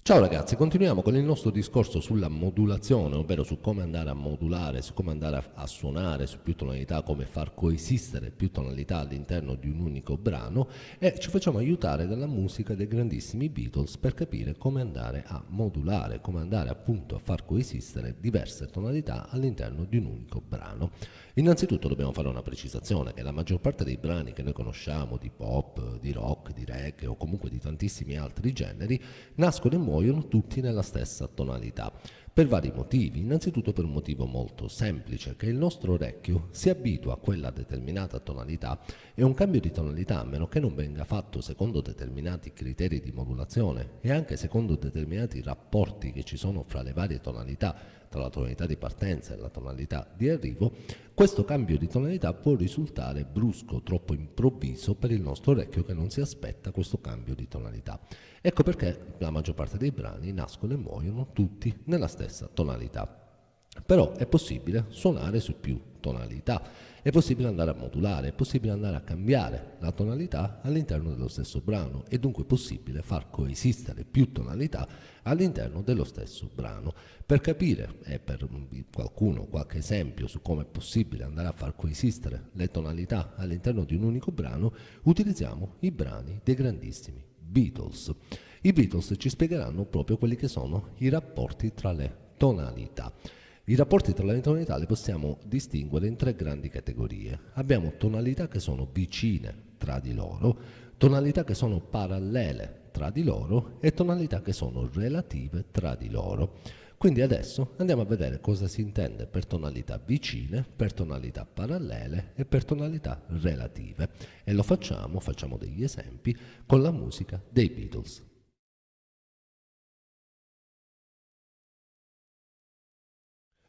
Ciao ragazzi, continuiamo con il nostro discorso sulla modulazione, ovvero su come andare a modulare, su come andare a suonare su più tonalità, come far coesistere più tonalità all'interno di un unico brano e ci facciamo aiutare dalla musica dei grandissimi Beatles per capire come andare a modulare, come andare appunto a far coesistere diverse tonalità all'interno di un unico brano. Innanzitutto dobbiamo fare una precisazione che la maggior parte dei brani che noi conosciamo di pop, di rock, di reggae o comunque di tantissimi altri generi nascono e muoiono tutti nella stessa tonalità. Per vari motivi, innanzitutto per un motivo molto semplice, che il nostro orecchio si abitua a quella determinata tonalità e un cambio di tonalità, a meno che non venga fatto secondo determinati criteri di modulazione e anche secondo determinati rapporti che ci sono fra le varie tonalità, tra la tonalità di partenza e la tonalità di arrivo, questo cambio di tonalità può risultare brusco, troppo improvviso per il nostro orecchio che non si aspetta questo cambio di tonalità. Ecco perché la maggior parte dei brani nascono e muoiono tutti nella stessa tonalità. Però è possibile suonare su più tonalità, è possibile andare a modulare, è possibile andare a cambiare la tonalità all'interno dello stesso brano, è dunque possibile far coesistere più tonalità all'interno dello stesso brano. Per capire, e per qualcuno qualche esempio su come è possibile andare a far coesistere le tonalità all'interno di un unico brano, utilizziamo i brani dei grandissimi Beatles. I Beatles ci spiegheranno proprio quelli che sono i rapporti tra le tonalità. I rapporti tra le tonalità li possiamo distinguere in tre grandi categorie. Abbiamo tonalità che sono vicine tra di loro, tonalità che sono parallele tra di loro e tonalità che sono relative tra di loro. Quindi adesso andiamo a vedere cosa si intende per tonalità vicine, per tonalità parallele e per tonalità relative. E lo facciamo degli esempi con la musica dei Beatles.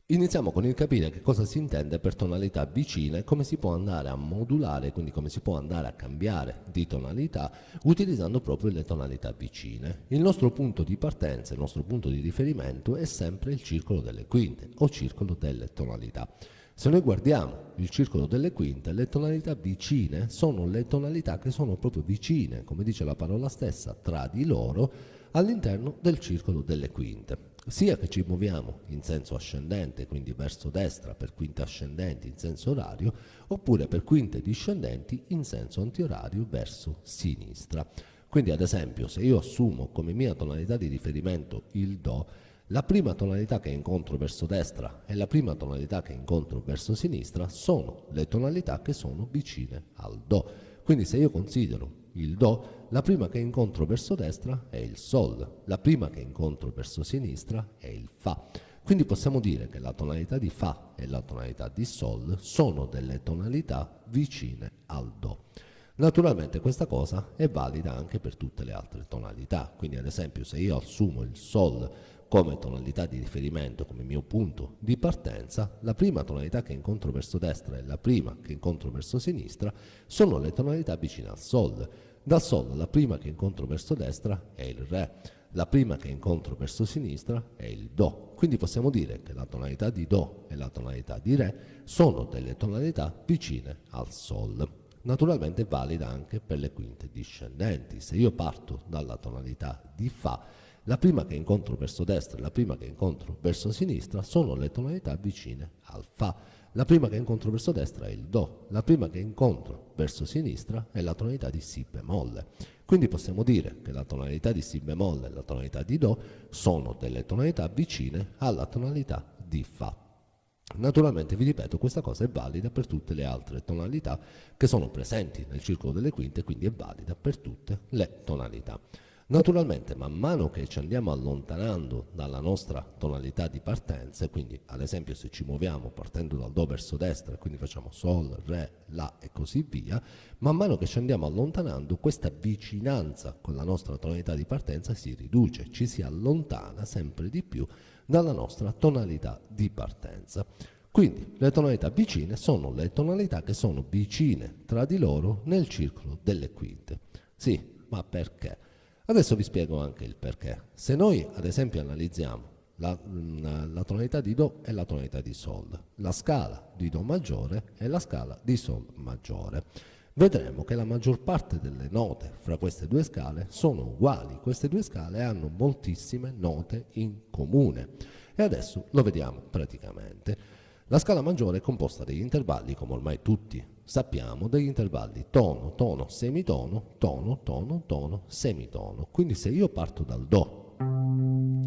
Iniziamo con il capire che cosa si intende per tonalità vicine e come si può andare a modulare, quindi come si può andare a cambiare di tonalità utilizzando proprio le tonalità vicine. Il nostro punto di partenza, il nostro punto di riferimento è sempre il circolo delle quinte o circolo delle tonalità. Se noi guardiamo il circolo delle quinte, le tonalità vicine sono le tonalità che sono proprio vicine, come dice la parola stessa, tra di loro all'interno del circolo delle quinte. Sia che ci muoviamo in senso ascendente, quindi verso destra per quinte ascendenti in senso orario, oppure per quinte discendenti in senso antiorario verso sinistra. Quindi ad esempio se io assumo come mia tonalità di riferimento il Do, la prima tonalità che incontro verso destra e la prima tonalità che incontro verso sinistra sono le tonalità che sono vicine al Do. Quindi se io considero il Do, la prima che incontro verso destra è il Sol, la prima che incontro verso sinistra è il Fa. Quindi possiamo dire che la tonalità di Fa e la tonalità di Sol sono delle tonalità vicine al Do. Naturalmente questa cosa è valida anche per tutte le altre tonalità, quindi ad esempio se io assumo il Sol come tonalità di riferimento, come mio punto di partenza, la prima tonalità che incontro verso destra e la prima che incontro verso sinistra sono le tonalità vicine al Sol. Dal Sol la prima che incontro verso destra è il Re, la prima che incontro verso sinistra è il Do. Quindi possiamo dire che la tonalità di Do e la tonalità di Re sono delle tonalità vicine al Sol. Naturalmente è valida anche per le quinte discendenti. Se io parto dalla tonalità di Fa, la prima che incontro verso destra e la prima che incontro verso sinistra sono le tonalità vicine al Fa. La prima che incontro verso destra è il Do, la prima che incontro verso sinistra è la tonalità di Si bemolle. Quindi possiamo dire che la tonalità di Si bemolle e la tonalità di Do sono delle tonalità vicine alla tonalità di Fa. Naturalmente, vi ripeto, questa cosa è valida per tutte le altre tonalità che sono presenti nel circolo delle quinte, quindi è valida per tutte le tonalità. Naturalmente, man mano che ci andiamo allontanando dalla nostra tonalità di partenza, quindi ad esempio se ci muoviamo partendo dal Do verso destra, quindi facciamo Sol, Re, La e così via, man mano che ci andiamo allontanando, questa vicinanza con la nostra tonalità di partenza si riduce, ci si allontana sempre di più dalla nostra tonalità di partenza. Quindi le tonalità vicine sono le tonalità che sono vicine tra di loro nel circolo delle quinte. Sì, ma perché? Adesso vi spiego anche il perché. Se noi ad esempio analizziamo la tonalità di Do e la tonalità di Sol, la scala di Do maggiore e la scala di Sol maggiore. vedremo che la maggior parte delle note fra queste due scale sono uguali. Queste due scale hanno moltissime note in comune. E adesso lo vediamo praticamente. La scala maggiore è composta degli intervalli, come ormai tutti sappiamo, degli intervalli tono, tono, semitono, tono, tono, tono, semitono. Quindi se io parto dal Do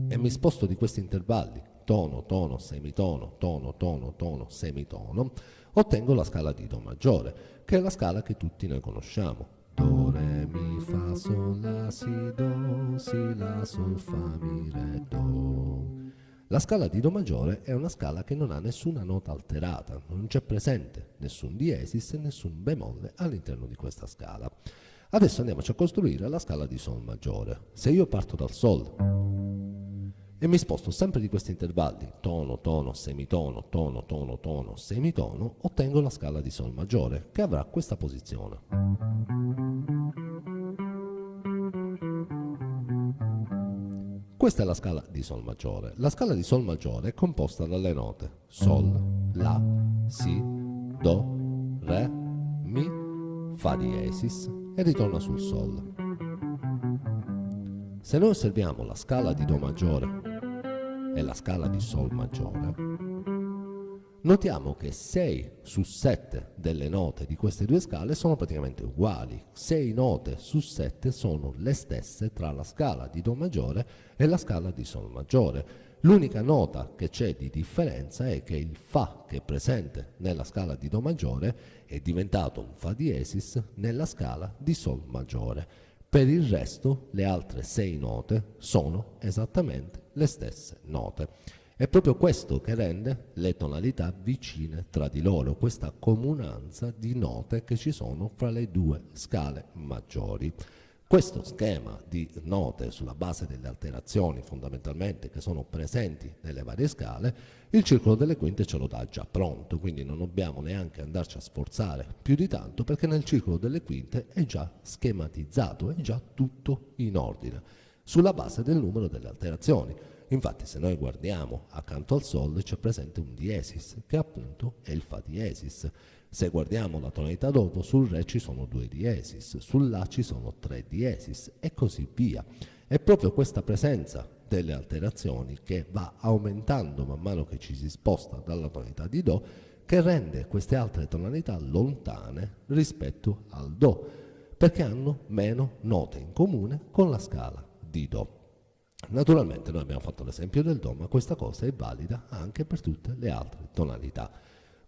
e mi sposto di questi intervalli, tono, tono, semitono, tono, tono, tono, semitono, ottengo la scala di Do maggiore, che è la scala che tutti noi conosciamo. Do, re, mi, fa, sol, la, si, do, si, la, sol, fa, mi, re, do. La scala di Do maggiore è una scala che non ha nessuna nota alterata, non c'è presente nessun diesis e nessun bemolle all'interno di questa scala. Adesso andiamoci a costruire la scala di Sol maggiore. Se io parto dal Sol e mi sposto sempre di questi intervalli, tono, tono, semitono, tono, tono, tono, semitono, ottengo la scala di Sol maggiore, che avrà questa posizione. Questa è la scala di Sol maggiore. La scala di Sol maggiore è composta dalle note Sol, La, Si, Do, Re, Mi, Fa diesis e ritorna sul Sol. Se noi osserviamo la scala di Do maggiore e la scala di Sol maggiore, notiamo che 6 su 7 delle note di queste due scale sono praticamente uguali. 6 note su 7 sono le stesse tra la scala di Do maggiore e la scala di Sol maggiore. L'unica nota che c'è di differenza è che il Fa che è presente nella scala di Do maggiore è diventato un Fa diesis nella scala di Sol maggiore. Per il resto, le altre 6 note sono esattamente le stesse note. È proprio questo che rende le tonalità vicine tra di loro, questa comunanza di note che ci sono fra le due scale maggiori. Questo schema di note sulla base delle alterazioni fondamentalmente che sono presenti nelle varie scale, il circolo delle quinte ce lo dà già pronto, quindi non dobbiamo neanche andarci a sforzare più di tanto perché nel circolo delle quinte è già schematizzato, è già tutto in ordine, sulla base del numero delle alterazioni. Infatti se noi guardiamo accanto al Sol c'è presente un diesis che appunto è il Fa diesis. Se guardiamo la tonalità dopo, sul Re ci sono 2 diesis, sul La ci sono 3 diesis e così via. È proprio questa presenza delle alterazioni che va aumentando man mano che ci si sposta dalla tonalità di Do che rende queste altre tonalità lontane rispetto al Do, perché hanno meno note in comune con la scala di Do. Naturalmente noi abbiamo fatto l'esempio del Do, ma questa cosa è valida anche per tutte le altre tonalità.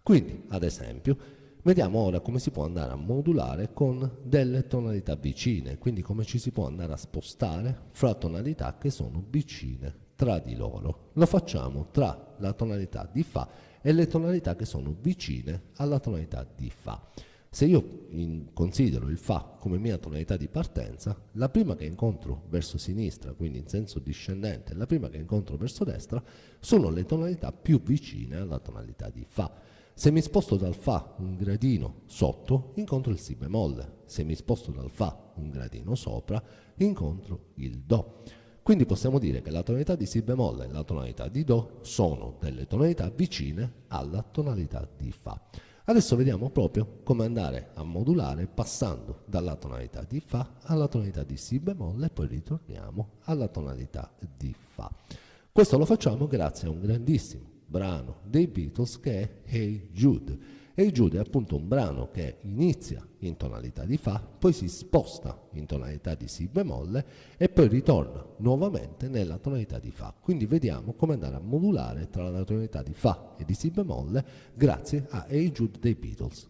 Quindi, ad esempio, vediamo ora come si può andare a modulare con delle tonalità vicine, quindi come ci si può andare a spostare fra tonalità che sono vicine tra di loro. Lo facciamo tra la tonalità di Fa e le tonalità che sono vicine alla tonalità di Fa. Se io considero il Fa come mia tonalità di partenza, la prima che incontro verso sinistra, quindi in senso discendente, e la prima che incontro verso destra, sono le tonalità più vicine alla tonalità di Fa. Se mi sposto dal Fa un gradino sotto, incontro il Si bemolle. Se mi sposto dal Fa un gradino sopra, incontro il Do. Quindi possiamo dire che la tonalità di Si bemolle e la tonalità di Do sono delle tonalità vicine alla tonalità di Fa. Adesso vediamo proprio come andare a modulare passando dalla tonalità di Fa alla tonalità di Si bemolle e poi ritorniamo alla tonalità di Fa. Questo lo facciamo grazie a un grandissimo brano dei Beatles che è Hey Jude. Hey Jude è appunto un brano che inizia in tonalità di Fa, poi si sposta in tonalità di Si bemolle e poi ritorna nuovamente nella tonalità di Fa. Quindi vediamo come andare a modulare tra la tonalità di Fa e di Si bemolle grazie a Hey Jude dei Beatles.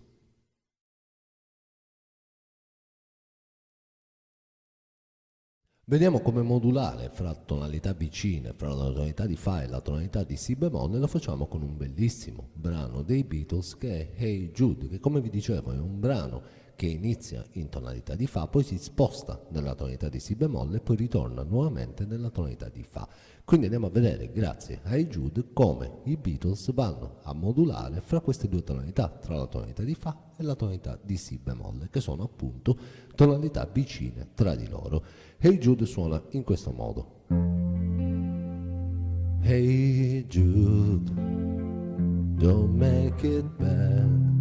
Vediamo come modulare fra tonalità vicine, fra la tonalità di Fa e la tonalità di Si bemolle, lo facciamo con un bellissimo brano dei Beatles che è Hey Jude, che come vi dicevo è un brano che inizia in tonalità di Fa, poi si sposta nella tonalità di Si bemolle e poi ritorna nuovamente nella tonalità di Fa. Quindi andiamo a vedere, grazie a Hey Jude, come i Beatles vanno a modulare fra queste due tonalità, tra la tonalità di Fa e la tonalità di Si bemolle, che sono appunto tonalità vicine tra di loro. Hey Jude suona in questo modo. Hey Jude, don't make it bad.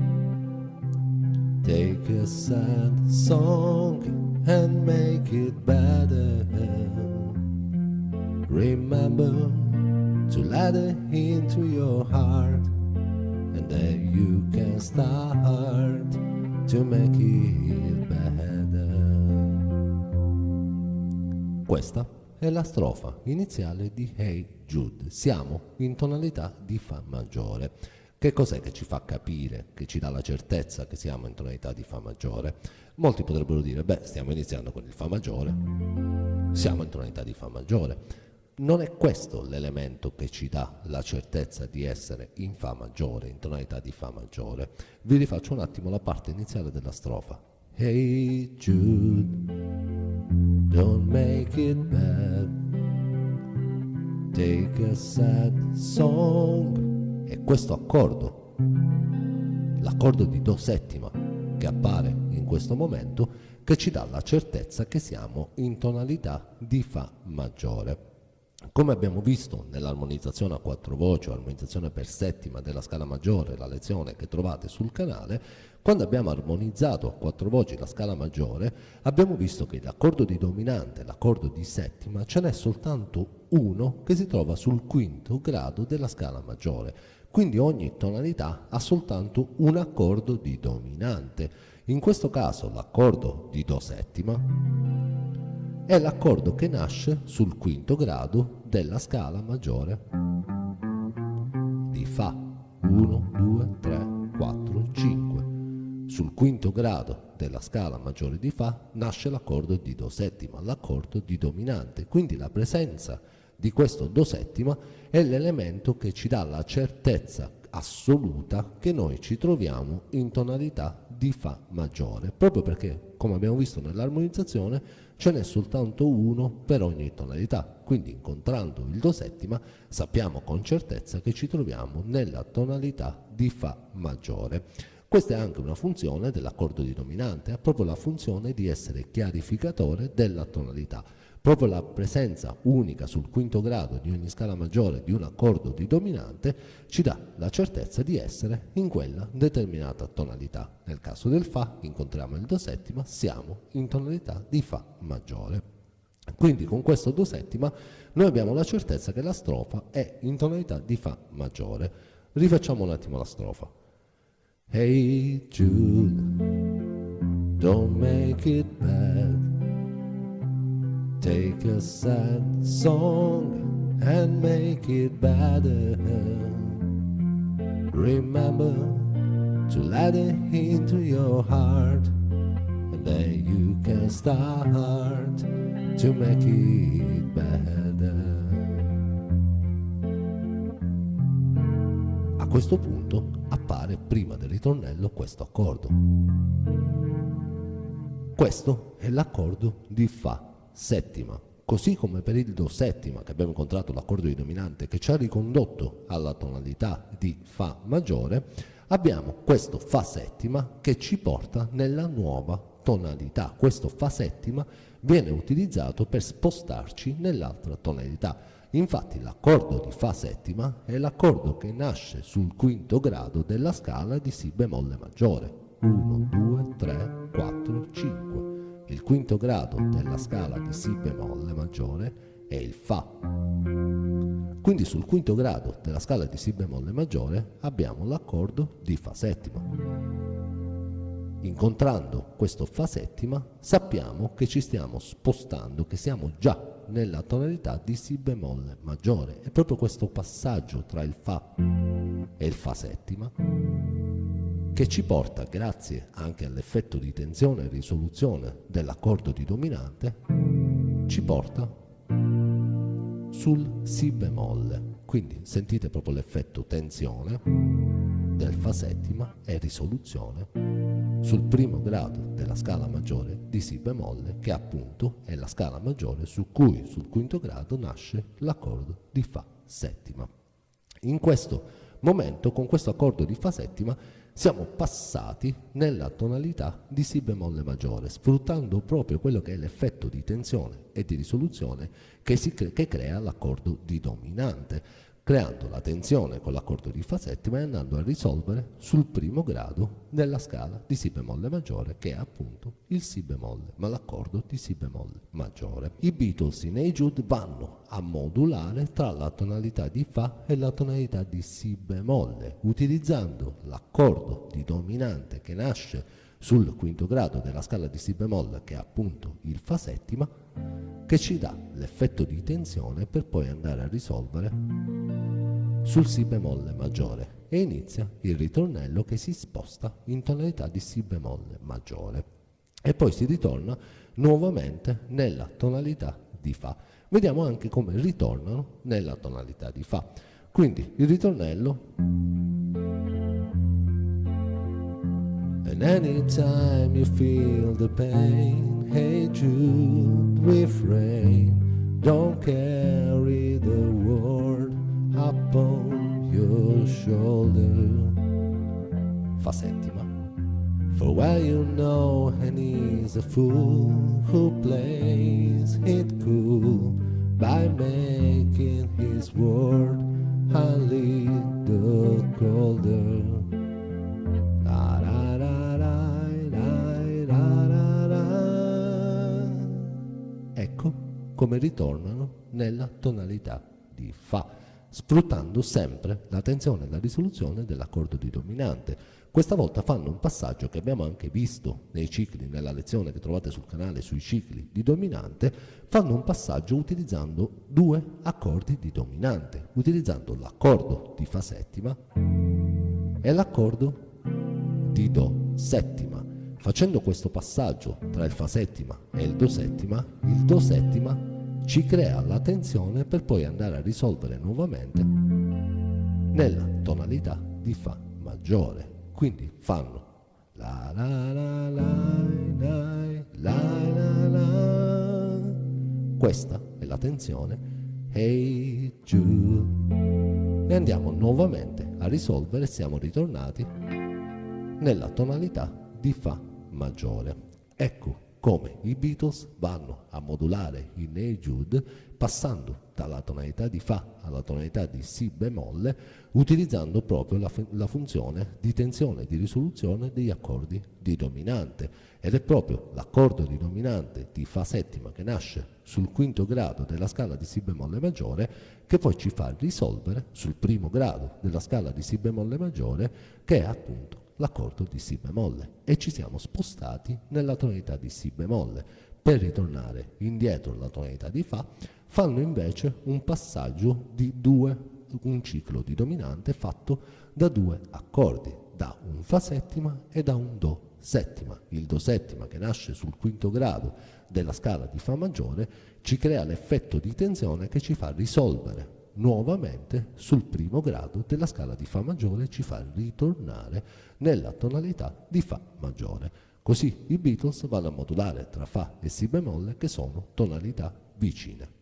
Take a sad song and make it better. Remember to let it into your heart, and then you can start to make it better. Questa è la strofa iniziale di Hey Jude. Siamo in tonalità di Fa maggiore. Che cos'è che ci fa capire, che ci dà la certezza che siamo in tonalità di Fa maggiore? Molti potrebbero dire, beh, stiamo iniziando con il Fa maggiore, siamo in tonalità di Fa maggiore. Non è questo l'elemento che ci dà la certezza di essere in Fa maggiore, in tonalità di Fa maggiore. Vi rifaccio un attimo la parte iniziale della strofa. Hey Jude, don't make it bad, take a sad song. E questo accordo, l'accordo di Do settima che appare in questo momento, che ci dà la certezza che siamo in tonalità di Fa maggiore. Come abbiamo visto nell'armonizzazione a quattro voci o armonizzazione per settima della scala maggiore, la lezione che trovate sul canale, quando abbiamo armonizzato a quattro voci la scala maggiore, abbiamo visto che l'accordo di dominante e l'accordo di settima ce n'è soltanto uno che si trova sul quinto grado della scala maggiore. Quindi ogni tonalità ha soltanto un accordo di dominante. In questo caso l'accordo di Do settima è l'accordo che nasce sul quinto grado della scala maggiore di Fa. 1, 2, 3, 4, 5. Sul quinto grado della scala maggiore di Fa nasce l'accordo di Do settima, l'accordo di dominante. Quindi la presenza di questo Do settima è l'elemento che ci dà la certezza assoluta che noi ci troviamo in tonalità di Fa maggiore, proprio perché, come abbiamo visto nell'armonizzazione, ce n'è soltanto uno per ogni tonalità. Quindi, incontrando il Do settima, sappiamo con certezza che ci troviamo nella tonalità di Fa maggiore. Questa è anche una funzione dell'accordo di dominante, ha proprio la funzione di essere chiarificatore della tonalità. Proprio la presenza unica sul quinto grado di ogni scala maggiore di un accordo di dominante ci dà la certezza di essere in quella determinata tonalità. Nel caso del Fa incontriamo il Do settima, siamo in tonalità di Fa maggiore. Quindi con questo Do settima noi abbiamo la certezza che la strofa è in tonalità di Fa maggiore. Rifacciamo un attimo la strofa. Hey Jude, don't make it bad, take a sad song and make it better. Remember to let it into your heart, and then you can start to make it better. A questo punto appare prima del ritornello questo accordo. Questo è l'accordo di Fa settima, così come per il Do settima che abbiamo incontrato l'accordo di dominante che ci ha ricondotto alla tonalità di Fa maggiore, abbiamo questo Fa settima che ci porta nella nuova tonalità. Questo Fa settima viene utilizzato per spostarci nell'altra tonalità. Infatti l'accordo di Fa settima è l'accordo che nasce sul quinto grado della scala di Si bemolle maggiore. 1, 2, 3, 4, 5. Il quinto grado della scala di Si bemolle maggiore è il Fa. Quindi sul quinto grado della scala di Si bemolle maggiore abbiamo l'accordo di Fa settima. Incontrando questo Fa settima sappiamo che ci stiamo spostando, che siamo già nella tonalità di Si bemolle maggiore. È proprio questo passaggio tra il Fa e il Fa settima che ci porta, grazie anche all'effetto di tensione e risoluzione dell'accordo di dominante, ci porta sul Si bemolle. Quindi sentite proprio l'effetto tensione del Fa settima e risoluzione sul primo grado della scala maggiore di Si bemolle, che appunto è la scala maggiore su cui sul quinto grado nasce l'accordo di Fa settima. In questo momento, con questo accordo di Fa settima, siamo passati nella tonalità di Si bemolle maggiore, sfruttando proprio quello che è l'effetto di tensione e di risoluzione che crea l'accordo di dominante. creando la tensione con l'accordo di Fa settima e andando a risolvere sul primo grado della scala di Si bemolle maggiore, che è appunto il Si bemolle, ma l'accordo di Si bemolle maggiore. I Beatles in Hey Jude vanno a modulare tra la tonalità di Fa e la tonalità di Si bemolle, utilizzando l'accordo di dominante che nasce sul quinto grado della scala di Si bemolle, che è appunto il Fa settima, che ci dà l'effetto di tensione per poi andare a risolvere sul Si bemolle maggiore, e inizia il ritornello che si sposta in tonalità di Si bemolle maggiore e poi si ritorna nuovamente nella tonalità di Fa. Vediamo anche come ritornano nella tonalità di Fa. Quindi il ritornello: and anytime you feel the pain, hey Jude, refrain, don't carry the world upon your shoulder. Fa settima. For well you know, and he's a fool who plays it cool by making his world a little colder. Ecco come ritornano nella tonalità di Fa, sfruttando sempre la tensione e la risoluzione dell'accordo di dominante. Questa volta fanno un passaggio che abbiamo anche visto nei cicli, nella lezione che trovate sul canale sui cicli di dominante. Fanno un passaggio utilizzando due accordi di dominante, utilizzando l'accordo di Fa settima e l'accordo di Do settima. Facendo questo passaggio tra il Fa settima e il Do settima ci crea la tensione per poi andare a risolvere nuovamente nella tonalità di Fa maggiore. Quindi fanno la la la la la la la. Questa è la tensione Hey Jude, e andiamo nuovamente a risolvere. Siamo ritornati nella tonalità di Fa maggiore. Ecco come i Beatles vanno a modulare in Hey Jude passando dalla tonalità di Fa alla tonalità di Si bemolle, utilizzando proprio la funzione di tensione e di risoluzione degli accordi di dominante. Ed è proprio l'accordo di dominante di Fa settima, che nasce sul quinto grado della scala di Si bemolle maggiore, che poi ci fa risolvere sul primo grado della scala di Si bemolle maggiore, che è appunto l'accordo di Si bemolle, e ci siamo spostati nella tonalità di Si bemolle. Per ritornare indietro alla tonalità di Fa, fanno invece un passaggio di un ciclo di dominante fatto da due accordi, da un Fa settima e da un Do settima. Il Do settima, che nasce sul quinto grado della scala di Fa maggiore, ci crea l'effetto di tensione che ci fa risolvere nuovamente sul primo grado della scala di Fa maggiore, ci fa ritornare nella tonalità di Fa maggiore. Così i Beatles vanno a modulare tra Fa e Si bemolle, che sono tonalità vicine.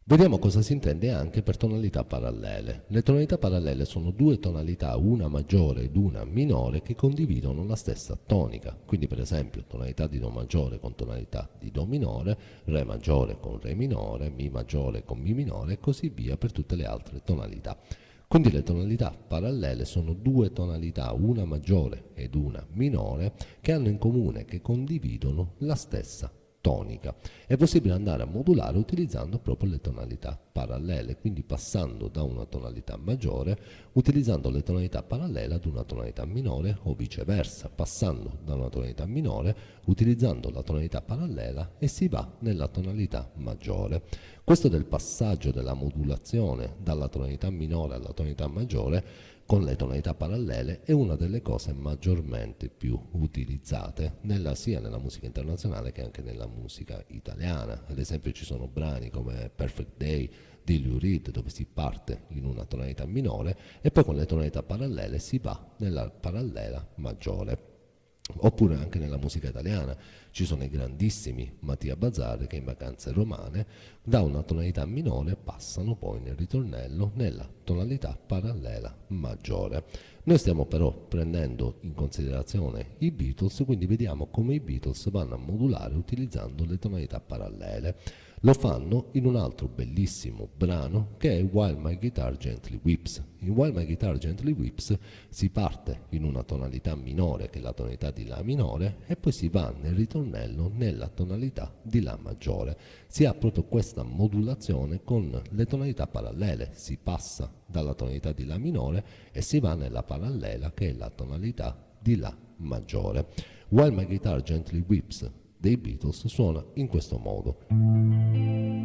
Vediamo cosa si intende anche per tonalità parallele. Le tonalità parallele sono due tonalità, una maggiore ed una minore, che condividono la stessa tonica. Quindi per esempio tonalità di Do maggiore con tonalità di Do minore, Re maggiore con Re minore, Mi maggiore con Mi minore e così via per tutte le altre tonalità. Quindi le tonalità parallele sono due tonalità, una maggiore ed una minore, che hanno in comune che condividono la stessa tonica. È possibile andare a modulare utilizzando proprio le tonalità parallele, quindi passando da una tonalità maggiore, utilizzando le tonalità parallele ad una tonalità minore, o viceversa, passando da una tonalità minore, utilizzando la tonalità parallela, e si va nella tonalità maggiore. Questo del passaggio della modulazione dalla tonalità minore alla tonalità maggiore con le tonalità parallele è una delle cose maggiormente più utilizzate sia nella musica internazionale che anche nella musica italiana. Ad esempio ci sono brani come Perfect Day di Lou Reed, dove si parte in una tonalità minore e poi con le tonalità parallele si va nella parallela maggiore. Oppure anche nella musica italiana ci sono i grandissimi Mattia Bazar, che in Vacanze romane da una tonalità minore passano poi nel ritornello nella tonalità parallela maggiore. Noi stiamo però prendendo in considerazione i Beatles, quindi vediamo come i Beatles vanno a modulare utilizzando le tonalità parallele. Lo fanno in un altro bellissimo brano che è While My Guitar Gently Weeps. In While My Guitar Gently Weeps si parte in una tonalità minore, che è la tonalità di La minore, e poi si va nel ritornello nella tonalità di La maggiore. Si ha proprio questa modulazione con le tonalità parallele, si passa dalla tonalità di La minore e si va nella parallela che è la tonalità di La maggiore. While My Guitar Gently Weeps dei Beatles suona in questo modo.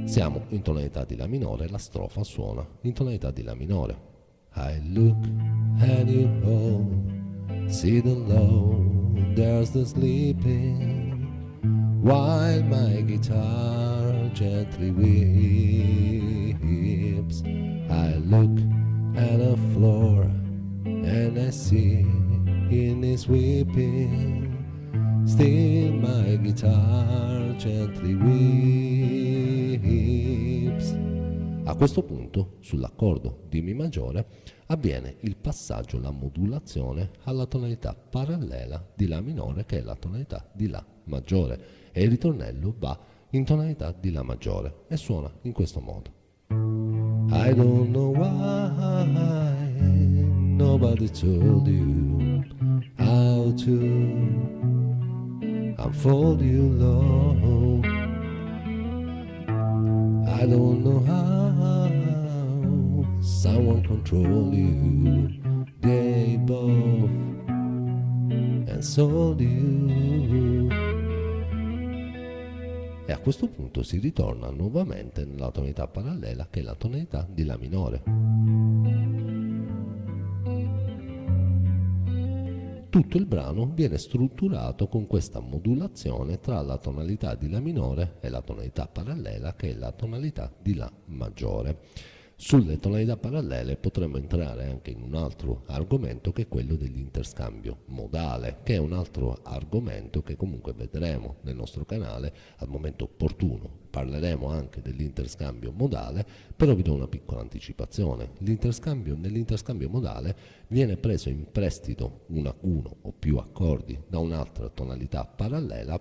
Siamo in tonalità di La minore, la strofa suona in tonalità di La minore. I look at you all, sitting low, there's the sleeping, while my guitar gently weeps. I look at the floor and I see in his weeping, still my guitar gently weeps. A questo punto, sull'accordo di Mi maggiore, avviene il passaggio, la modulazione alla tonalità parallela di La minore, che è la tonalità di La maggiore, e il ritornello va in tonalità di La maggiore e suona in questo modo. I don't know why nobody told you how to unfold you low. I don't know how someone control you. They both and sold you. E a questo punto si ritorna nuovamente nella tonalità parallela, che è la tonalità di La minore. Tutto il brano viene strutturato con questa modulazione tra la tonalità di La minore e la tonalità parallela, che è la tonalità di La maggiore. Sulle tonalità parallele potremmo entrare anche in un altro argomento, che è quello dell'interscambio modale, che è un altro argomento che comunque vedremo nel nostro canale al momento opportuno. Parleremo anche dell'interscambio modale, però vi do una piccola anticipazione. Nell'interscambio modale viene preso in prestito uno o più accordi da un'altra tonalità parallela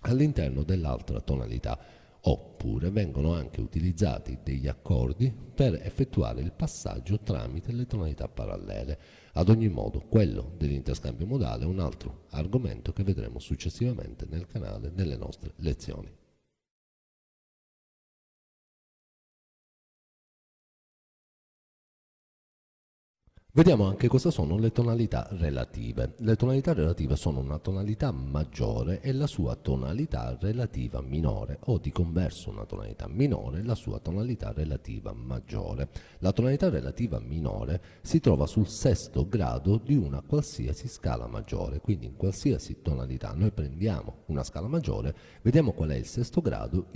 all'interno dell'altra tonalità, oppure vengono anche utilizzati degli accordi per effettuare il passaggio tramite le tonalità parallele. Ad ogni modo, quello dell'interscambio modale è un altro argomento che vedremo successivamente nel canale nelle nostre lezioni. Vediamo anche cosa sono le tonalità relative. Le tonalità relative sono una tonalità maggiore e la sua tonalità relativa minore, o di converso una tonalità minore e la sua tonalità relativa maggiore. La tonalità relativa minore si trova sul sesto grado di una qualsiasi scala maggiore, quindi in qualsiasi tonalità noi prendiamo una scala maggiore, vediamo qual è il sesto grado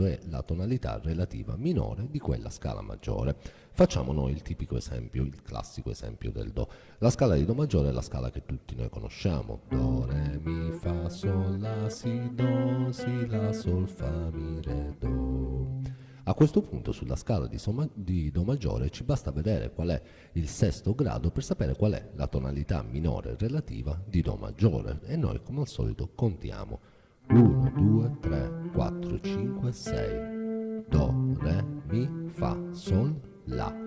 è la tonalità relativa minore di quella scala maggiore. Facciamo noi il tipico esempio, il classico esempio del Do. La scala di Do maggiore è la scala che tutti noi conosciamo. Do, Re, Mi, Fa, Sol, La, Si, Do, Si, La, Sol, Fa, Mi, Re, Do. A questo punto sulla scala di Do maggiore ci basta vedere qual è il sesto grado per sapere qual è la tonalità minore relativa di Do maggiore, e noi come al solito contiamo 1, 2, 3, 4, 5, 6. Do, Re, Mi, Fa, Sol, La.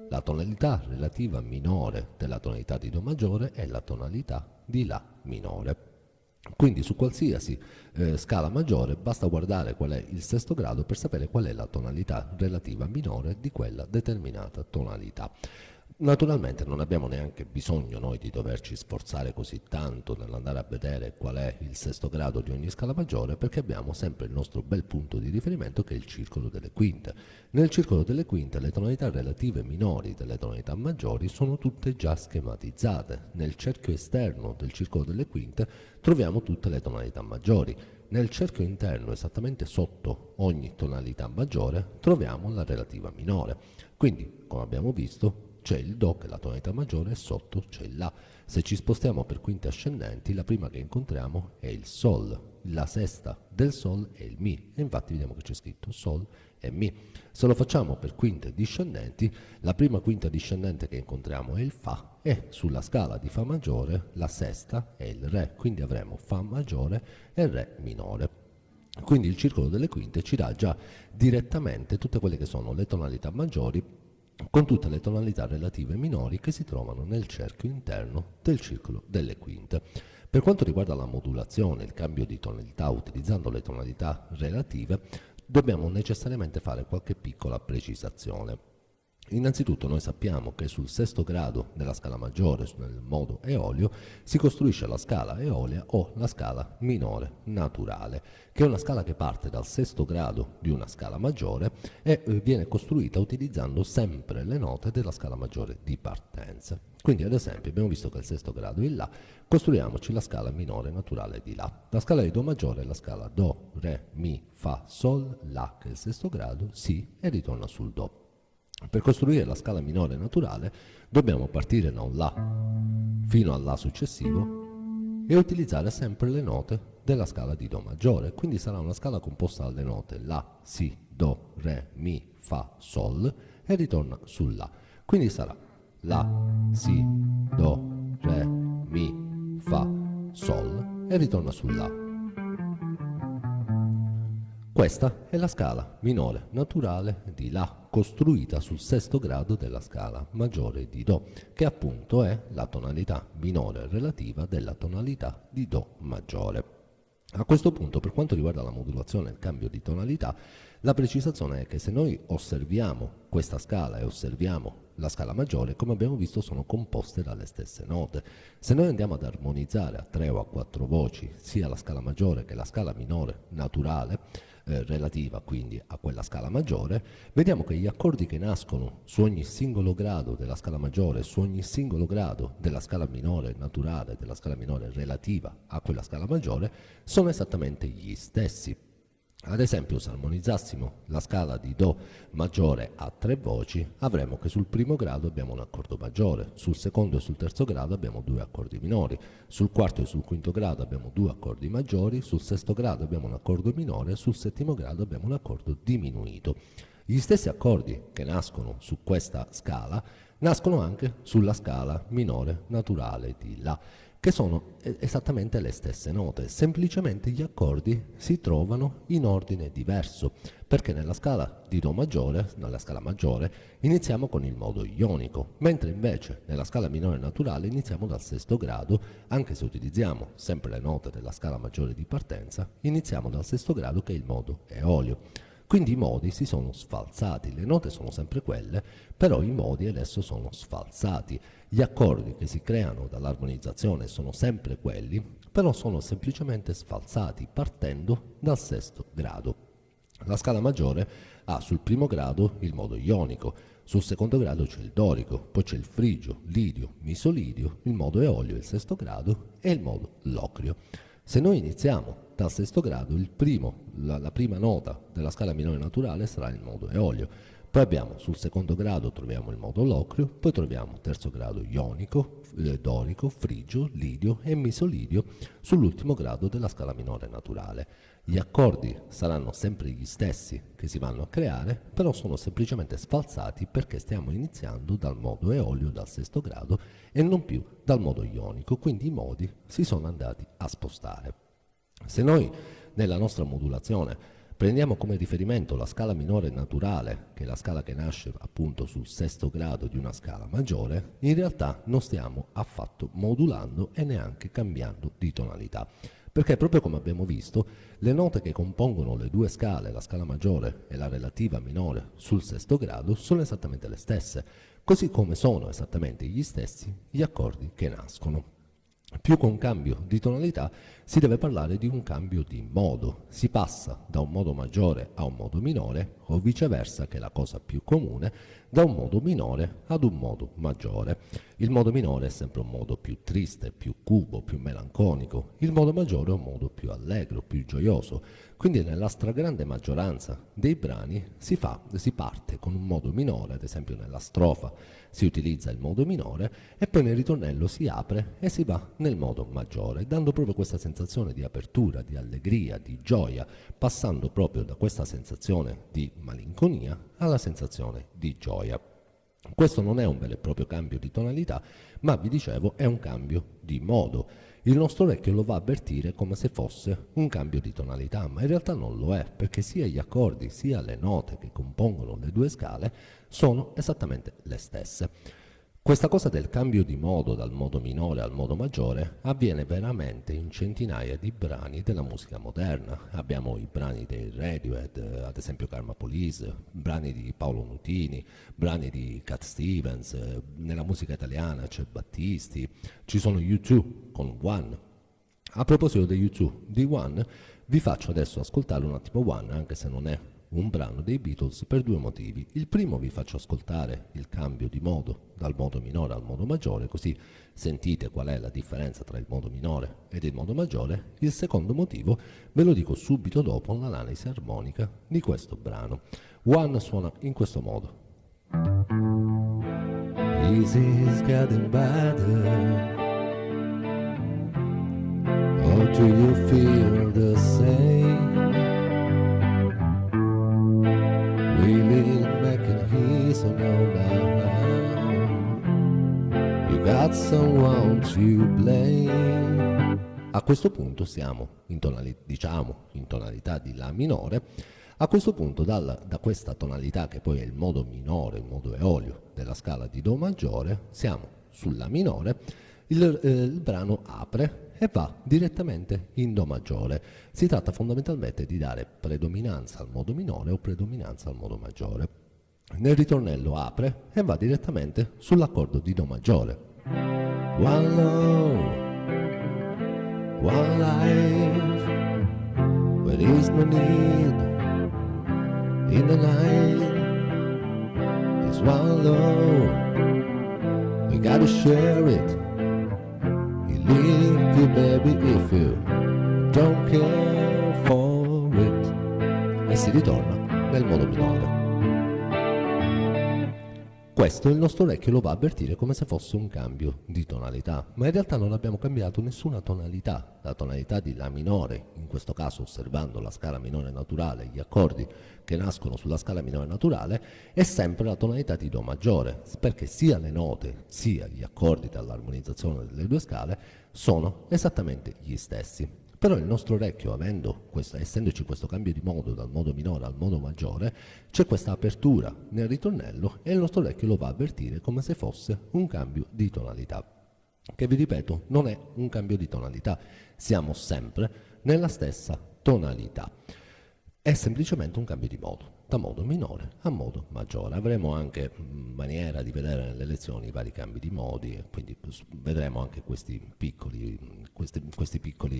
La tonalità relativa minore della tonalità di Do maggiore è la tonalità di La minore. Quindi su qualsiasi scala maggiore basta guardare qual è il sesto grado per sapere qual è la tonalità relativa minore di quella determinata tonalità. Naturalmente non abbiamo neanche bisogno noi di doverci sforzare così tanto nell'andare a vedere qual è il sesto grado di ogni scala maggiore, perché abbiamo sempre il nostro bel punto di riferimento, che è il circolo delle quinte. Nel circolo delle quinte le tonalità relative minori delle tonalità maggiori sono tutte già schematizzate. Nel cerchio esterno del circolo delle quinte troviamo tutte le tonalità maggiori. Nel cerchio interno, esattamente sotto ogni tonalità maggiore, troviamo la relativa minore. Quindi, come abbiamo visto, c'è il Do, che è la tonalità maggiore, e sotto c'è il La. Se ci spostiamo per quinte ascendenti, la prima che incontriamo è il Sol. la sesta del Sol è il Mi, e infatti vediamo che c'è scritto Sol e Mi. Se lo facciamo per quinte discendenti, la prima quinta discendente che incontriamo è il Fa, e sulla scala di Fa maggiore la sesta è il Re, quindi avremo Fa maggiore e Re minore. Quindi il circolo delle quinte ci dà già direttamente tutte quelle che sono le tonalità maggiori con tutte le tonalità relative minori che si trovano nel cerchio interno del circolo delle quinte. Per quanto riguarda la modulazione, il cambio di tonalità utilizzando le tonalità relative, dobbiamo necessariamente fare qualche piccola precisazione. Innanzitutto noi sappiamo che sul sesto grado della scala maggiore, nel modo eolio, si costruisce la scala eolia o la scala minore naturale, che è una scala che parte dal sesto grado di una scala maggiore e viene costruita utilizzando sempre le note della scala maggiore di partenza. Quindi ad esempio abbiamo visto che il sesto grado è il La, costruiamoci la scala minore naturale di La. La scala di Do maggiore è la scala Do, Re, Mi, Fa, Sol, La, che è il sesto grado, Si e ritorna sul Do. Per costruire la scala minore naturale dobbiamo partire da un La fino al La successivo e utilizzare sempre le note della scala di Do maggiore, quindi sarà una scala composta dalle note La, Si, Do, Re, Mi, Fa, Sol e ritorna sul La. Quindi sarà La, Si, Do, Re, Mi, Fa, Sol e ritorna sul La. Questa è la scala minore naturale di La, costruita sul sesto grado della scala maggiore di Do, che appunto è la tonalità minore relativa della tonalità di Do maggiore. A questo punto, per quanto riguarda la modulazione e il cambio di tonalità, la precisazione è che se noi osserviamo questa scala e osserviamo la scala maggiore, come abbiamo visto, sono composte dalle stesse note. Se noi andiamo ad armonizzare a 3 o a 4 voci sia la scala maggiore che la scala minore naturale, relativa quindi a quella scala maggiore, vediamo che gli accordi che nascono su ogni singolo grado della scala maggiore, su ogni singolo grado della scala minore naturale, della scala minore relativa a quella scala maggiore, sono esattamente gli stessi. Ad esempio, se armonizzassimo la scala di Do maggiore a 3 voci, avremo che sul primo grado abbiamo un accordo maggiore, sul secondo e sul terzo grado abbiamo 2 accordi minori, sul quarto e sul quinto grado abbiamo 2 accordi maggiori, sul sesto grado abbiamo un accordo minore, sul settimo grado abbiamo un accordo diminuito. Gli stessi accordi che nascono su questa scala nascono anche sulla scala minore naturale di La, che sono esattamente le stesse note, semplicemente gli accordi si trovano in ordine diverso, perché nella scala di Do maggiore, nella scala maggiore, iniziamo con il modo ionico, mentre invece nella scala minore naturale iniziamo dal sesto grado, anche se utilizziamo sempre le note della scala maggiore di partenza, iniziamo dal sesto grado che è il modo eolio. Quindi i modi si sono sfalsati, le note sono sempre quelle, però i modi adesso sono sfalsati. Gli accordi che si creano dall'armonizzazione sono sempre quelli, però sono semplicemente sfalsati partendo dal sesto grado. La scala maggiore ha sul primo grado il modo ionico, sul secondo grado c'è il dorico, poi c'è il frigio, lidio, misolidio, il modo eolio, il sesto grado e il modo locrio. Se noi iniziamo dal sesto grado, la prima nota della scala minore naturale sarà il modo eolio. Poi abbiamo sul secondo grado troviamo il modo locrio, poi troviamo terzo grado ionico, dorico, frigio, lidio e misolidio sull'ultimo grado della scala minore naturale. Gli accordi saranno sempre gli stessi che si vanno a creare, però sono semplicemente sfalsati perché stiamo iniziando dal modo eolio, dal sesto grado, e non più dal modo ionico, quindi i modi si sono andati a spostare. Se noi nella nostra modulazione prendiamo come riferimento la scala minore naturale, che è la scala che nasce appunto sul sesto grado di una scala maggiore, in realtà non stiamo affatto modulando e neanche cambiando di tonalità. Perché proprio come abbiamo visto, le note che compongono le due scale, la scala maggiore e la relativa minore sul sesto grado, sono esattamente le stesse, così come sono esattamente gli stessi gli accordi che nascono. Più che un cambio di tonalità si deve parlare di un cambio di modo, si passa da un modo maggiore a un modo minore o viceversa, che è la cosa più comune, da un modo minore ad un modo maggiore. Il modo minore è sempre un modo più triste, più cupo, più melanconico, il modo maggiore è un modo più allegro, più gioioso. Quindi nella stragrande maggioranza dei brani si parte con un modo minore, ad esempio nella strofa si utilizza il modo minore e poi nel ritornello si apre e si va nel modo maggiore, dando proprio questa sensazione di apertura, di allegria, di gioia, passando proprio da questa sensazione di malinconia alla sensazione di gioia. Questo non è un vero e proprio cambio di tonalità, ma vi dicevo è un cambio di modo. Il nostro orecchio lo va a avvertire come se fosse un cambio di tonalità, ma in realtà non lo è, perché sia gli accordi sia le note che compongono le due scale sono esattamente le stesse. Questa cosa del cambio di modo dal modo minore al modo maggiore avviene veramente in centinaia di brani della musica moderna. Abbiamo i brani dei Radiohead, ad esempio Karma Police, brani di Paolo Nutini, brani di Cat Stevens, nella musica italiana c'è Battisti, ci sono U2 con One. A proposito degli U2, di One, vi faccio adesso ascoltare un attimo One, anche se non è un brano dei Beatles, per due motivi. Il primo, vi faccio ascoltare il cambio di modo dal modo minore al modo maggiore, così sentite qual è la differenza tra il modo minore ed il modo maggiore. Il secondo motivo ve lo dico subito dopo l'analisi armonica di questo brano. One suona in questo modo. Easy's getting better. Or do you feel the same? Really making his on your now. You got someone to blame. A questo punto siamo in tonalità di La minore. A questo punto da questa tonalità, che poi è il modo minore, il modo eolio della scala di Do maggiore, siamo sulla minore. Il brano apre e va direttamente in Do maggiore. Si tratta fondamentalmente di dare predominanza al modo minore o predominanza al modo maggiore. Nel ritornello apre e va direttamente sull'accordo di Do maggiore. One love, one life, where is no need in the night. It's one love, we gotta share it. Leave you, baby, if you don't care for it. E si ritorna nel modo minore. Questo il nostro orecchio lo va a avvertire come se fosse un cambio di tonalità, ma in realtà non abbiamo cambiato nessuna tonalità. La tonalità di La minore, in questo caso osservando la scala minore naturale, gli accordi che nascono sulla scala minore naturale, è sempre la tonalità di Do maggiore, perché sia le note sia gli accordi dall'armonizzazione delle due scale sono esattamente gli stessi. Però il nostro orecchio, essendoci questo cambio di modo dal modo minore al modo maggiore, c'è questa apertura nel ritornello e il nostro orecchio lo va a avvertire come se fosse un cambio di tonalità, che vi ripeto non è un cambio di tonalità, siamo sempre nella stessa tonalità. È semplicemente un cambio di modo, da modo minore a modo maggiore. Avremo anche maniera di vedere nelle lezioni i vari cambi di modi, e quindi vedremo anche questi piccoli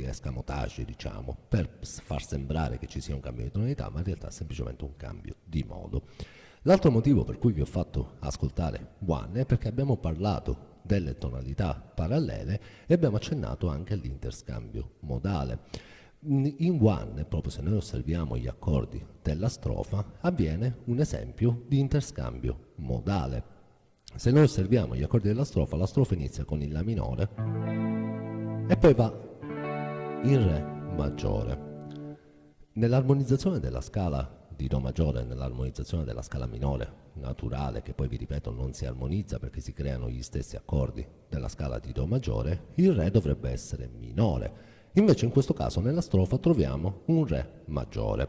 escamotage, diciamo, per far sembrare che ci sia un cambio di tonalità, ma in realtà è semplicemente un cambio di modo. L'altro motivo per cui vi ho fatto ascoltare One è perché abbiamo parlato delle tonalità parallele e abbiamo accennato anche all'interscambio modale. In One, proprio se noi osserviamo gli accordi della strofa, avviene un esempio di interscambio modale. Se noi osserviamo gli accordi della strofa, la strofa inizia con il La minore e poi va in Re maggiore. Nell'armonizzazione della scala di Do maggiore, nell'armonizzazione della scala minore naturale, che poi vi ripeto non si armonizza perché si creano gli stessi accordi della scala di Do maggiore, il Re dovrebbe essere minore. Invece in questo caso nella strofa troviamo un Re maggiore.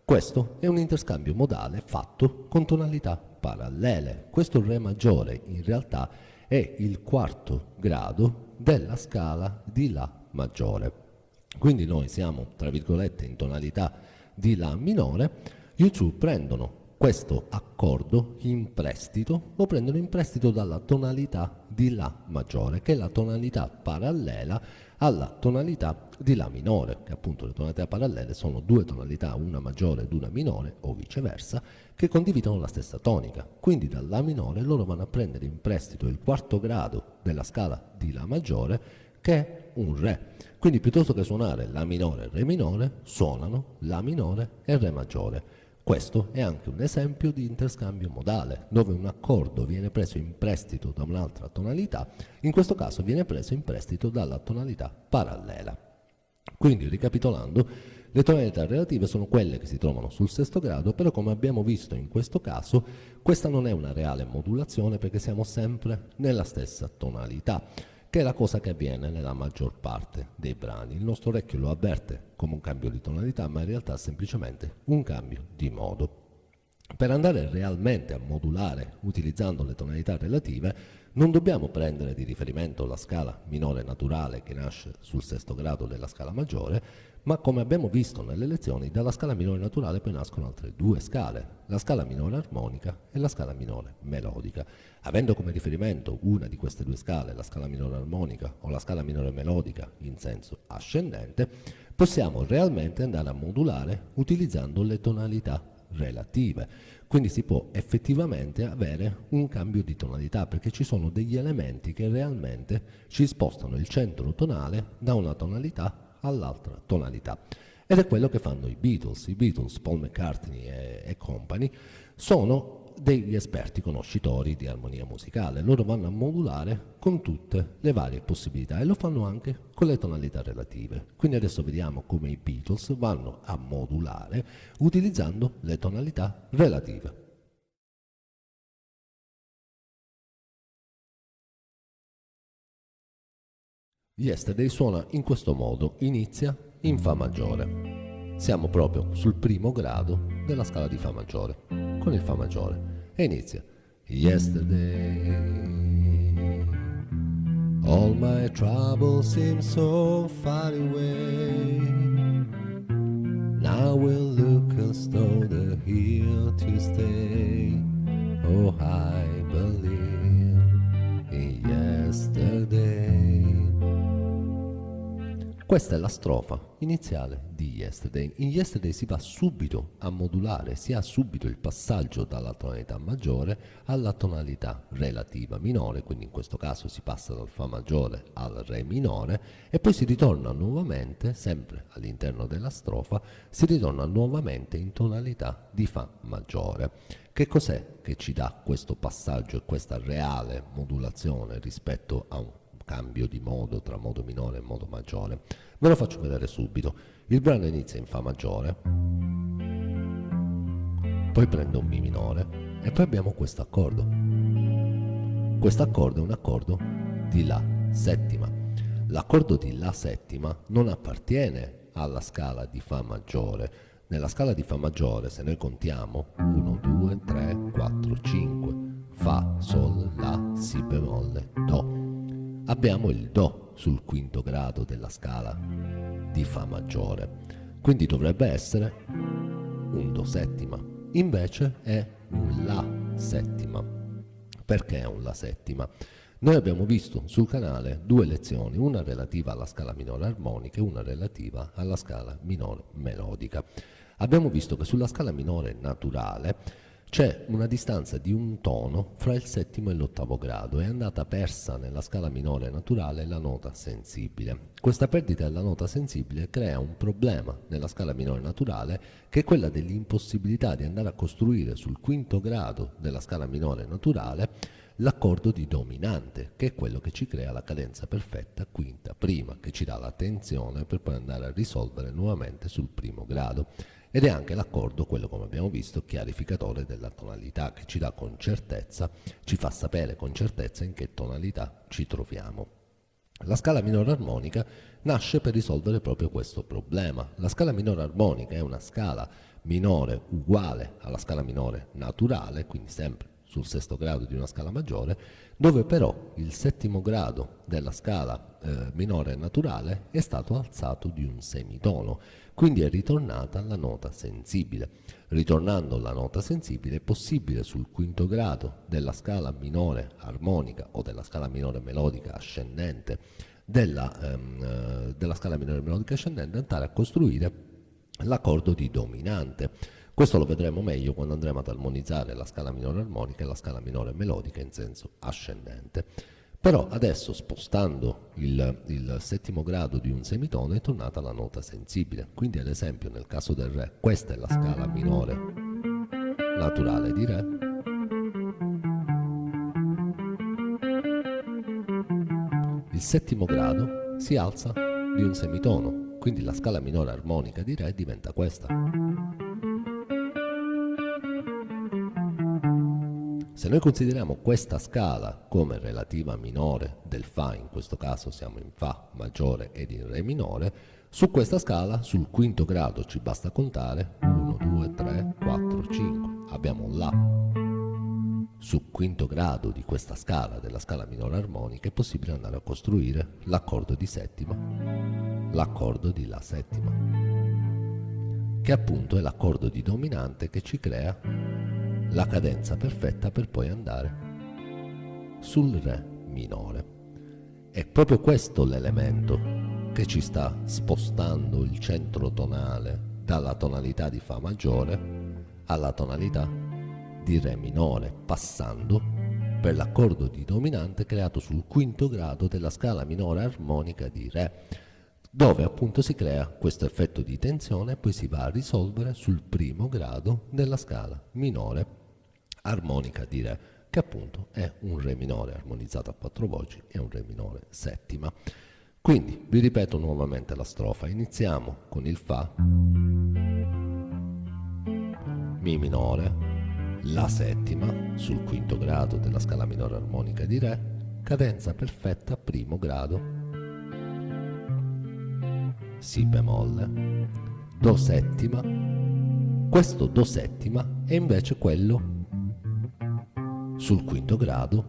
Questo è un interscambio modale fatto con tonalità parallele. Questo Re maggiore in realtà è il quarto grado della scala di La maggiore. Quindi noi siamo, tra virgolette, in tonalità di La minore. Gli U2 prendono questo accordo in prestito, lo prendono in prestito dalla tonalità di La maggiore, che è la tonalità parallela alla tonalità di La minore, che appunto le tonalità parallele sono due tonalità, una maggiore ed una minore, o viceversa, che condividono la stessa tonica. Quindi dal La minore loro vanno a prendere in prestito il quarto grado della scala di La maggiore, che è un Re. Quindi piuttosto che suonare La minore e Re minore, suonano La minore e Re maggiore. Questo è anche un esempio di interscambio modale, dove un accordo viene preso in prestito da un'altra tonalità, in questo caso viene preso in prestito dalla tonalità parallela. Quindi, ricapitolando, le tonalità relative sono quelle che si trovano sul sesto grado, però come abbiamo visto in questo caso, questa non è una reale modulazione perché siamo sempre nella stessa tonalità, che è la cosa che avviene nella maggior parte dei brani. Il nostro orecchio lo avverte come un cambio di tonalità, ma in realtà è semplicemente un cambio di modo. Per andare realmente a modulare utilizzando le tonalità relative, non dobbiamo prendere di riferimento la scala minore naturale che nasce sul sesto grado della scala maggiore, ma come abbiamo visto nelle lezioni, dalla scala minore naturale poi nascono altre due scale, la scala minore armonica e la scala minore melodica. Avendo come riferimento una di queste due scale, la scala minore armonica o la scala minore melodica in senso ascendente, possiamo realmente andare a modulare utilizzando le tonalità relative. Quindi si può effettivamente avere un cambio di tonalità perché ci sono degli elementi che realmente ci spostano il centro tonale da una tonalità all'altra tonalità. Ed è quello che fanno i Beatles. I Beatles, Paul McCartney e compagni, sono degli esperti conoscitori di armonia musicale. Loro vanno a modulare con tutte le varie possibilità e lo fanno anche con le tonalità relative. Quindi adesso vediamo come i Beatles vanno a modulare utilizzando le tonalità relative. Yesterday suona in questo modo, inizia in Fa maggiore. Siamo proprio sul primo grado della scala di Fa maggiore, con il Fa maggiore, e inizia Yesterday, all my troubles seem so far away. Now we'll look as though they're here to stay. Oh, I believe in yesterday. Questa è la strofa iniziale di Yesterday. In Yesterday si va subito a modulare, si ha subito il passaggio dalla tonalità maggiore alla tonalità relativa minore, quindi in questo caso si passa dal Fa maggiore al Re minore e poi si ritorna nuovamente, sempre all'interno della strofa, si ritorna nuovamente in tonalità di Fa maggiore. Che cos'è che ci dà questo passaggio e questa reale modulazione rispetto a un cambio di modo tra modo minore e modo maggiore? Ve lo faccio vedere subito. Il brano inizia in Fa maggiore, poi prende un Mi minore e poi abbiamo questo accordo. Questo accordo è un accordo di La settima. L'accordo di La settima non appartiene alla scala di Fa maggiore. Nella scala di Fa maggiore, se noi contiamo 1, 2, 3, 4, 5, Fa, Sol, La, Si bemolle, Do, abbiamo il Do sul quinto grado della scala di Fa maggiore, quindi dovrebbe essere un Do settima, invece è un La settima. Perché è un La settima? Noi abbiamo visto sul canale due lezioni, una relativa alla scala minore armonica e una relativa alla scala minore melodica. Abbiamo visto che sulla scala minore naturale c'è una distanza di un tono fra il settimo e l'ottavo grado, è andata persa nella scala minore naturale la nota sensibile. Questa perdita della nota sensibile crea un problema nella scala minore naturale, che è quella dell'impossibilità di andare a costruire sul quinto grado della scala minore naturale l'accordo di dominante, che è quello che ci crea la cadenza perfetta quinta prima, che ci dà la tensione per poi andare a risolvere nuovamente sul primo grado. Ed è anche l'accordo, quello come abbiamo visto, chiarificatore della tonalità, che ci dà con certezza, ci fa sapere con certezza in che tonalità ci troviamo. La scala minore armonica nasce per risolvere proprio questo problema. La scala minore armonica è una scala minore uguale alla scala minore naturale, quindi sempre sul sesto grado di una scala maggiore, dove però il settimo grado della scala minore naturale è stato alzato di un semitono, quindi è ritornata la nota sensibile. Ritornando la nota sensibile è possibile sul quinto grado della scala minore armonica o della scala minore melodica ascendente della scala minore melodica ascendente andare a costruire l'accordo di dominante. Questo lo vedremo meglio quando andremo ad armonizzare la scala minore armonica e la scala minore melodica in senso ascendente. Però adesso, spostando il settimo grado di un semitono, è tornata la nota sensibile. Quindi ad esempio nel caso del Re, questa è la scala minore naturale di Re, il settimo grado si alza di un semitono, quindi la scala minore armonica di Re diventa questa. Se noi consideriamo questa scala come relativa minore del Fa, in questo caso siamo in Fa maggiore ed in Re minore, su questa scala, sul quinto grado, ci basta contare 1, 2, 3, 4, 5. Abbiamo un La. Sul quinto grado di questa scala, della scala minore armonica, è possibile andare a costruire l'accordo di settima, l'accordo di La settima, che appunto è l'accordo di dominante che ci crea la cadenza perfetta per poi andare sul Re minore. È proprio questo l'elemento che ci sta spostando il centro tonale dalla tonalità di Fa maggiore alla tonalità di Re minore, passando per l'accordo di dominante creato sul quinto grado della scala minore armonica di Re, dove appunto si crea questo effetto di tensione e poi si va a risolvere sul primo grado della scala minore armonica di Re, che appunto è un Re minore armonizzato a quattro voci e un Re minore settima. Quindi vi ripeto nuovamente la strofa. Iniziamo con il Fa, Mi minore, La settima sul quinto grado della scala minore armonica di Re, cadenza perfetta primo grado, Si bemolle, Do settima. Questo Do settima è invece quello sul quinto grado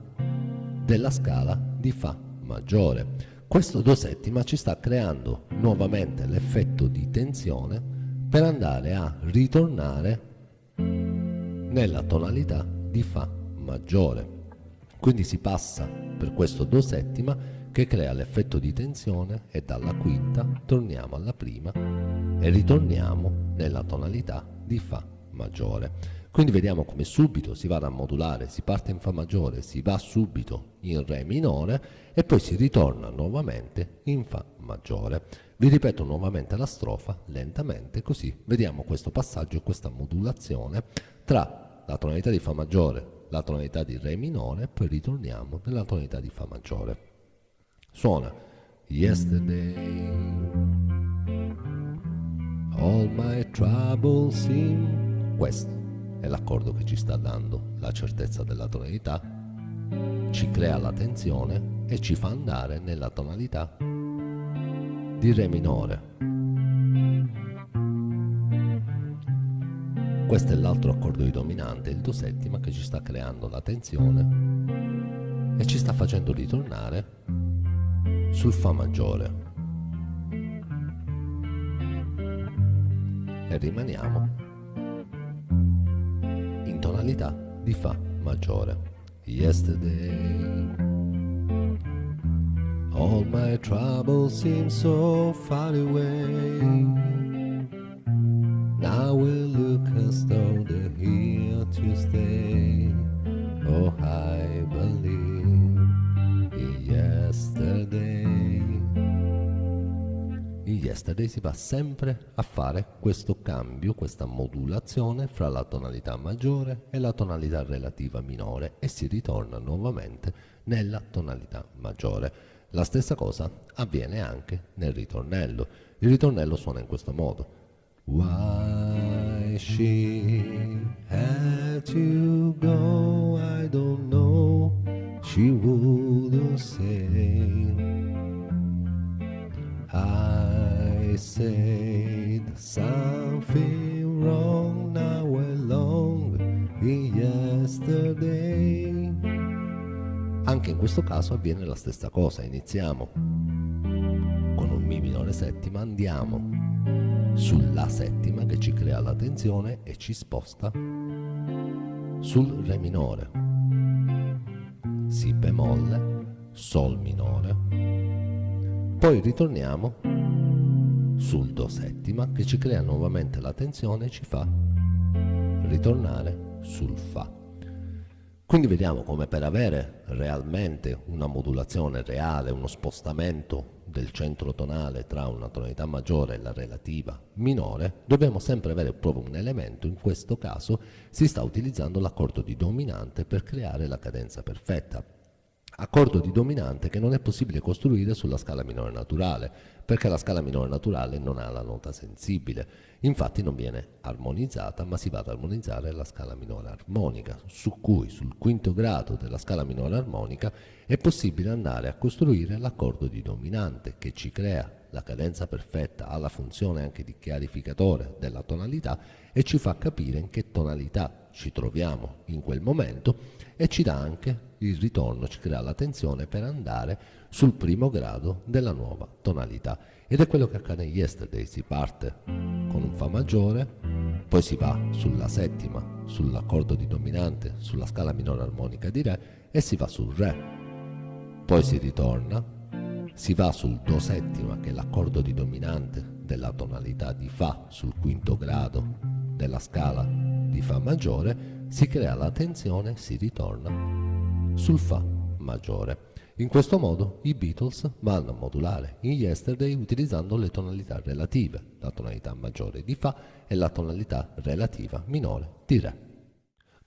della scala di Fa maggiore. Questo Do settima ci sta creando nuovamente l'effetto di tensione per andare a ritornare nella tonalità di Fa maggiore. Quindi si passa per questo Do settima che crea l'effetto di tensione e dalla quinta torniamo alla prima e ritorniamo nella tonalità di Fa maggiore. Quindi vediamo come subito si va a modulare, si parte in Fa maggiore, si va subito in Re minore e poi si ritorna nuovamente in Fa maggiore. Vi ripeto nuovamente la strofa lentamente, così vediamo questo passaggio, questa modulazione tra la tonalità di Fa maggiore, la tonalità di Re minore e poi ritorniamo nella tonalità di Fa maggiore. Suona Yesterday, all my troubles seem. Questo è l'accordo che ci sta dando la certezza della tonalità, ci crea la tensione e ci fa andare nella tonalità di Re minore. Questo è l'altro accordo di dominante, il Do settima, che ci sta creando la tensione e ci sta facendo ritornare sul Fa maggiore. E rimaniamo in tonalità di Fa maggiore. Yesterday, all my troubles seem so far away. Now we look as though they're here to stay. Oh, I believe in yesterday. In Yesterday si va sempre a fare questo cambio, questa modulazione fra la tonalità maggiore e la tonalità relativa minore e si ritorna nuovamente nella tonalità maggiore. La stessa cosa avviene anche nel ritornello. Il ritornello suona in questo modo. Why she had to go, I don't know, she wouldn't say. I said something wrong, now along in yesterday. Anche in questo caso avviene la stessa cosa, iniziamo con un Mi minore settima, andiamo sulla settima che ci crea la tensione e ci sposta sul Re minore, Si bemolle, Sol minore. Poi ritorniamo sul Do settima che ci crea nuovamente la tensione e ci fa ritornare sul Fa. Quindi vediamo come per avere realmente una modulazione reale, uno spostamento del centro tonale tra una tonalità maggiore e la relativa minore, dobbiamo sempre avere proprio un elemento. In questo caso si sta utilizzando l'accordo di dominante per creare la cadenza perfetta. Accordo di dominante che non è possibile costruire sulla scala minore naturale, perché la scala minore naturale non ha la nota sensibile, infatti non viene armonizzata, ma si va ad armonizzare la scala minore armonica, su cui sul quinto grado della scala minore armonica è possibile andare a costruire l'accordo di dominante che ci crea la cadenza perfetta, ha la funzione anche di chiarificatore della tonalità e ci fa capire in che tonalità ci troviamo in quel momento, e ci dà anche il ritorno, ci crea la tensione per andare sul primo grado della nuova tonalità. Ed è quello che accade in Yesterday: si parte con un Fa maggiore, poi si va sulla settima, sull'accordo di dominante, sulla scala minore armonica di Re, e si va sul Re, poi si ritorna, si va sul Do settima, che è l'accordo di dominante della tonalità di Fa sul quinto grado della scala di Fa maggiore, si crea la tensione, si ritorna sul Fa maggiore. In questo modo i Beatles vanno a modulare in Yesterday utilizzando le tonalità relative, la tonalità maggiore di Fa e la tonalità relativa minore di Re.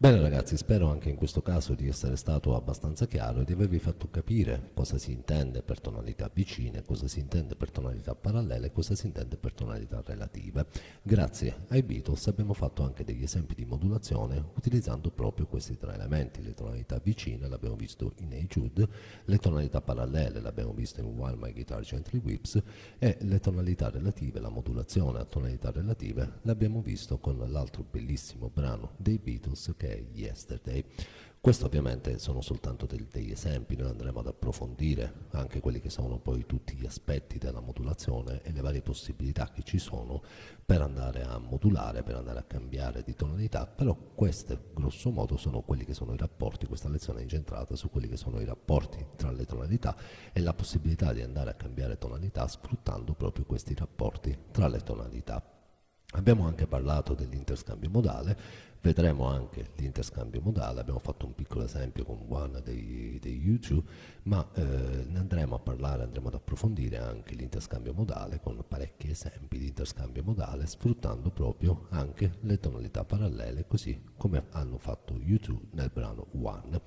Bene ragazzi, spero anche in questo caso di essere stato abbastanza chiaro e di avervi fatto capire cosa si intende per tonalità vicine, cosa si intende per tonalità parallele e cosa si intende per tonalità relative. Grazie ai Beatles abbiamo fatto anche degli esempi di modulazione utilizzando proprio questi tre elementi. Le tonalità vicine l'abbiamo visto in Hey Jude, le tonalità parallele l'abbiamo visto in While My Guitar Gently Weeps e le tonalità relative, la modulazione a tonalità relative, l'abbiamo visto con l'altro bellissimo brano dei Beatles che Yesterday. Questo ovviamente sono soltanto degli esempi, noi andremo ad approfondire anche quelli che sono poi tutti gli aspetti della modulazione e le varie possibilità che ci sono per andare a modulare, per andare a cambiare di tonalità, però queste grosso modo sono quelli che sono i rapporti. Questa lezione è incentrata su quelli che sono i rapporti tra le tonalità e la possibilità di andare a cambiare tonalità sfruttando proprio questi rapporti tra le tonalità. Abbiamo anche parlato dell'interscambio modale, vedremo anche l'interscambio modale, abbiamo fatto un piccolo esempio con One dei YouTube, ma ne andremo a parlare, andremo ad approfondire anche l'interscambio modale con parecchi esempi di interscambio modale, sfruttando proprio anche le tonalità parallele, così come hanno fatto YouTube nel brano One.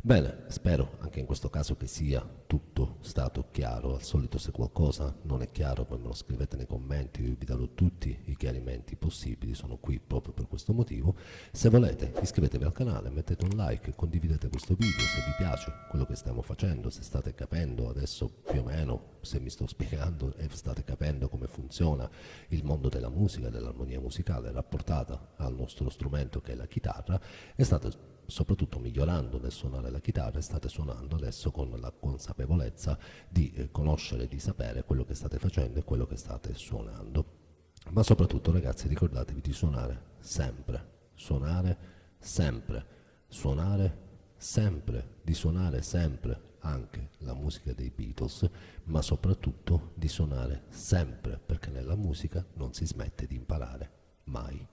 Bene, spero anche in questo caso che sia tutto stato chiaro. Al solito, se qualcosa non è chiaro poi me lo scrivete nei commenti, io vi darò tutti i chiarimenti possibili, sono qui proprio per questo motivo. Se volete iscrivetevi al canale, mettete un like, condividete questo video se vi piace quello che stiamo facendo, se state capendo adesso più o meno, se mi sto spiegando e state capendo come funziona il mondo della musica, dell'armonia musicale rapportata al nostro strumento che è la chitarra, e state soprattutto migliorando nel suonare la chitarra, state suonando adesso con la consapevolezza di conoscere, di sapere quello che state facendo e quello che state suonando. Ma soprattutto ragazzi, ricordatevi di suonare sempre, suonare sempre, suonare sempre, di suonare sempre anche la musica dei Beatles, ma soprattutto di suonare sempre, perché nella musica non si smette di imparare mai.